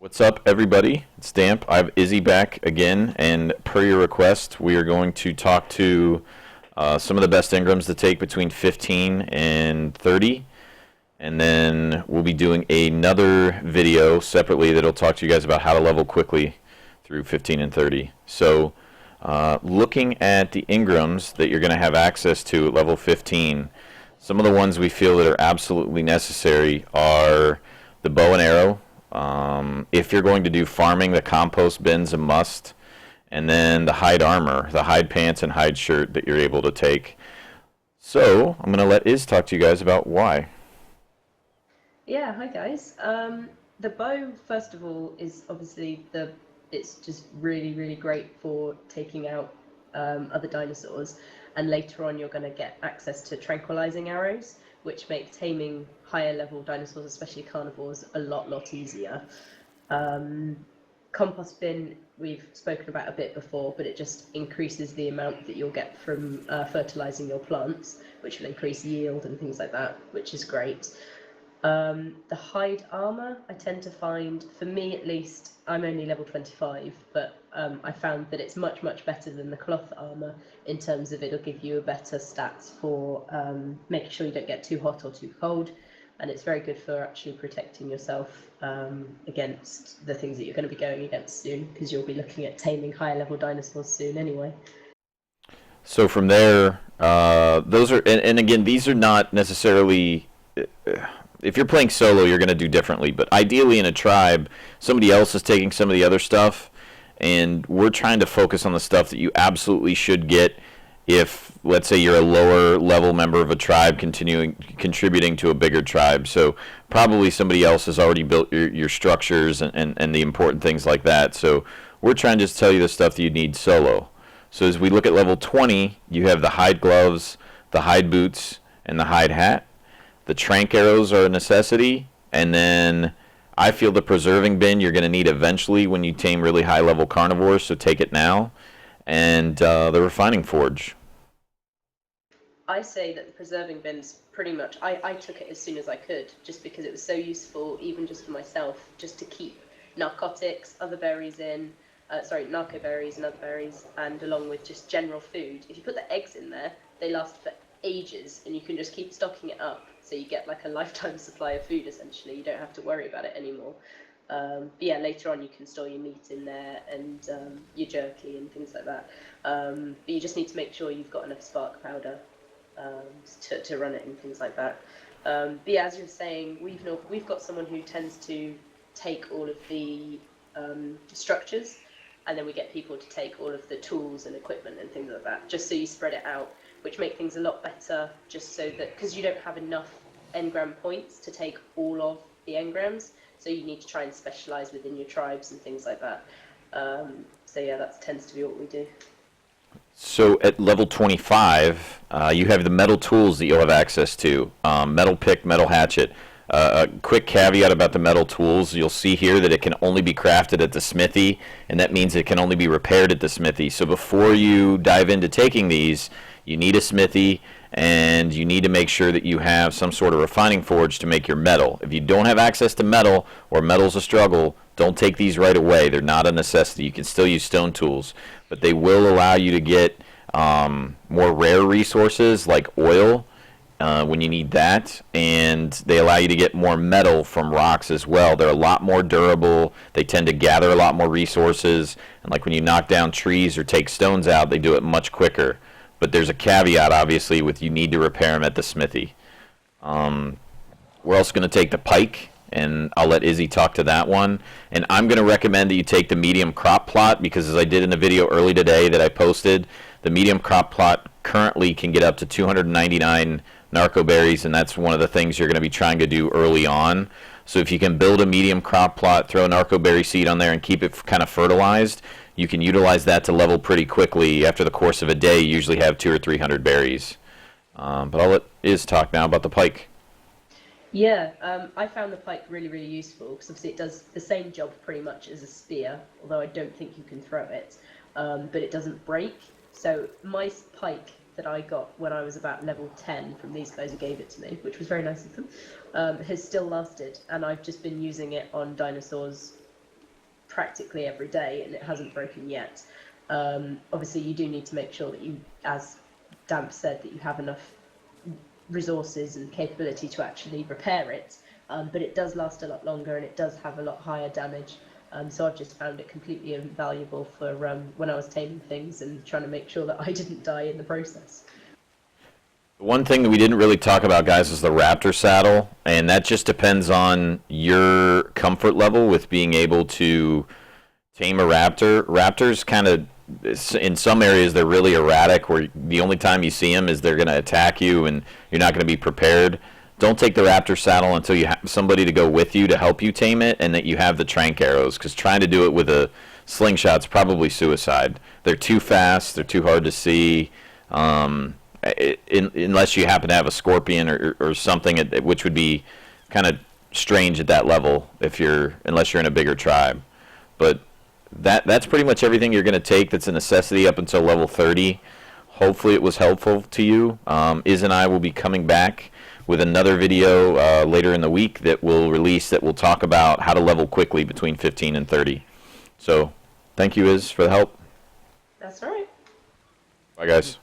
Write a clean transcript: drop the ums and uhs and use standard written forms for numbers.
What's up, everybody? It's Damp. I have Izzy back again, and per your request, we are going to talk to some of the best Engrams to take between 15 and 30, and then we'll be doing another video separately that'll talk to you guys about how to level quickly through 15 and 30. So, looking at the Engrams that you're going to have access to at level 15, some of the ones we feel that are absolutely necessary are the bow and arrow. If you're going to do farming, the compost bin's a must. And then the hide armor, the hide pants and hide shirt that you're able to take. So I'm going to let Iz talk to you guys about why. Yeah, hi guys. The bow, first of all, is obviously it's just really great for taking out other dinosaurs. And later on, you're going to get access to tranquilizing arrows, which make taming higher level dinosaurs, especially carnivores, a lot easier. Compost bin, we've spoken about a bit before, but it just increases the amount that you'll get from fertilizing your plants, which will increase yield and things like that, which is great. The hide armor, I tend to find, for me at least, I'm only level 25, but I found that it's much better than the cloth armor in terms of it'll give you a better stats for making sure you don't get too hot or too cold, and it's very good for actually protecting yourself against the things that you're going to be going against soon, because you'll be looking at taming higher level dinosaurs soon anyway. So from there, those are, and again, these are not necessarily, if you're playing solo, you're going to do differently. But ideally in a tribe, somebody else is taking some of the other stuff, and we're trying to focus on the stuff that you absolutely should get if, let's say, you're a lower level member of a tribe contributing to a bigger tribe. So probably somebody else has already built your structures and the important things like that. So we're trying to just tell you the stuff that you need solo. So as we look at level 20, you have the hide gloves, the hide boots, and the hide hat. The trank arrows are a necessity, and then I feel the preserving bin you're going to need eventually when you tame really high level carnivores, so take it now. And the refining forge. I say that the preserving bin's pretty much, I took it as soon as I could, just because it was so useful, even just for myself, just to keep narcotics, other berries in, narco berries and other berries, and along with just general food. If you put the eggs in there, they last for ages, and you can just keep stocking it up, so you get like a lifetime supply of food essentially. You don't have to worry about it anymore. But yeah, later on you can store your meat in there and your jerky and things like that. But you just need to make sure you've got enough spark powder to run it and things like that. But yeah, as you're saying, we've got someone who tends to take all of the structures, and then we get people to take all of the tools and equipment and things like that, just so you spread it out, which make things a lot better, just so that, because you don't have enough engram points to take all of the engrams, so you need to try and specialize within your tribes and things like that. So yeah, that tends to be what we do. So at level 25, you have the metal tools that you'll have access to. Metal pick, metal hatchet. A quick caveat about the metal tools, you'll see here that it can only be crafted at the smithy, and that means it can only be repaired at the smithy. So before you dive into taking these, you need a smithy, and you need to make sure that you have some sort of refining forge to make your metal. If you don't have access to metal, or metal's a struggle, don't take these right away. They're not a necessity. You can still use stone tools, but they will allow you to get more rare resources like oil when you need that, and they allow you to get more metal from rocks as well. They're a lot more durable. They tend to gather a lot more resources, and like when you knock down trees or take stones out, they do it much quicker. But there's a caveat, obviously, with you need to repair them at the smithy. We're also going to take the pike, and I'll let Izzy talk to that one. And I'm going to recommend that you take the medium crop plot, because as I did in the video early today that I posted, the medium crop plot currently can get up to 299 narco berries, and that's one of the things you're going to be trying to do early on. So if you can build a medium crop plot, throw a narco berry seed on there, and keep it kind of fertilized, you can utilize that to level pretty quickly. After the course of a day, you usually have 200 or 300 berries. But I'll let Iz talk now about the pike. Yeah, I found the pike really useful, because obviously it does the same job pretty much as a spear, although I don't think you can throw it, but it doesn't break. So my pike that I got when I was about level 10 from these guys who gave it to me, which was very nice of them, has still lasted, and I've just been using it on dinosaurs practically every day, and it hasn't broken yet. Obviously, you do need to make sure that you, as Damp said, that you have enough resources and capability to actually repair it. But it does last a lot longer, and it does have a lot higher damage. So I've just found it completely invaluable for when I was taming things and trying to make sure that I didn't die in the process. One thing that we didn't really talk about, guys, is the Raptor Saddle, and that just depends on your comfort level with being able to tame a raptor. Raptors kind of, in some areas, they're really erratic, where the only time you see them is they're going to attack you, and you're not going to be prepared. Don't take the Raptor Saddle until you have somebody to go with you to help you tame it, and that you have the trank arrows, because trying to do it with a slingshot's probably suicide. They're too fast, they're too hard to see. Unless you happen to have a scorpion or something, which would be kind of strange at that level unless you're in a bigger tribe. But that's pretty much everything you're going to take that's a necessity up until level 30. Hopefully it was helpful to you. Izzie and I will be coming back with another video later in the week that we'll release that will talk about how to level quickly between 15 and 30. So thank you, Iz, for the help. That's all right. Bye, guys.